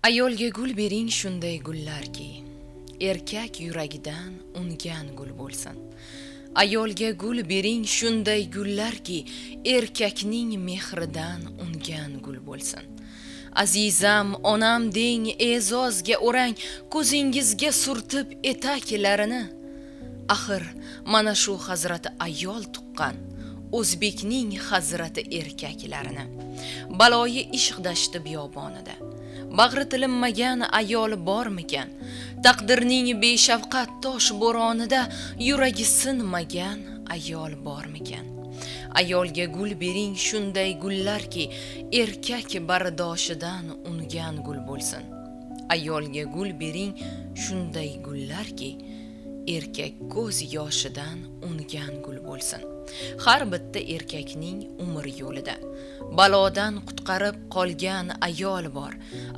Ayolga gul bering shunday gullarki, erkak yuragidan ungan gul bo'lsin. Ayolga gul bering shunday gullarki, erkakning mehridan ungan gul bo'lsin. Azizam, onam deng, e'zozga o'rang, ko'zingizga surtib etaklarini. Axir, mana shu hazrati ayol tuqqan, o'zbekning hazrati erkaklarini. Baloyi ishq dashti biyobonida bag'ri tilinmagan ayol bormikan? Taqdirning beshafqat tosh bo'ronida yuragi sinmagan ayol bormikan? Ayolga gul bering shunday gullarki, erkak bardoshidan ungan gul bo'lsin. Ayolga gul bering shunday gullarki, erkak ko'z yoshidan ungan gul bo'lsin. Har bitta erkakning umr yo'lida balodan qutqarib qolgan ayol bor.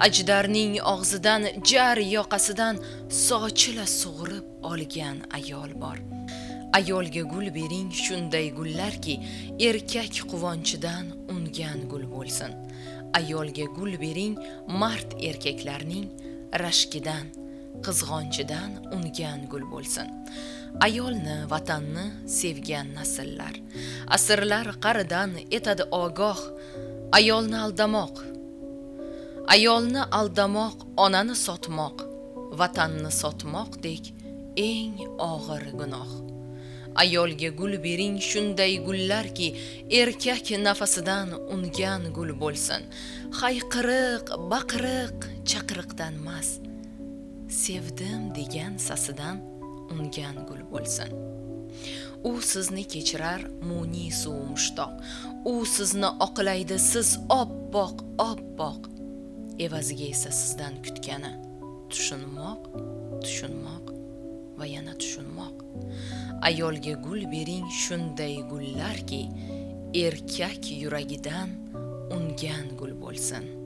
Ajdarning og'zidan, jar yoqasidan sochila sug'urib olgan ayol bor. Ayolga gul bering shunday gullarki, erkak quvonchidan ungan gul bo'lsin. Ayolga gul bering mard erkaklarning rashkidan, qizg'onchidan ungan gul bo'lsin. Ayolni, vatanni sevgan nasllar asrlar qaridan etadi ogoh. Ayolni aldamoq, onani sotmoq, vatanni sotmoqdek eng og'ir gunoh. Ayolga gul bering shunday gullarki, erkak nafasidan ungan gul bo'lsin. Hayqiriq, baqiriq, chaqiriqdan mas, sevdim degan sasidan ungan gul bo'lsin. U sizni kechirar muni suv mushtoq, u sizni oqlaydi, siz oppoq, oppoq. Evaziga esa sizdan kutgani tushunmoq va yana tushunmoq. Ayolga gul bering shunday gullarki, erkak yuragidan ungan gul bo'lsin.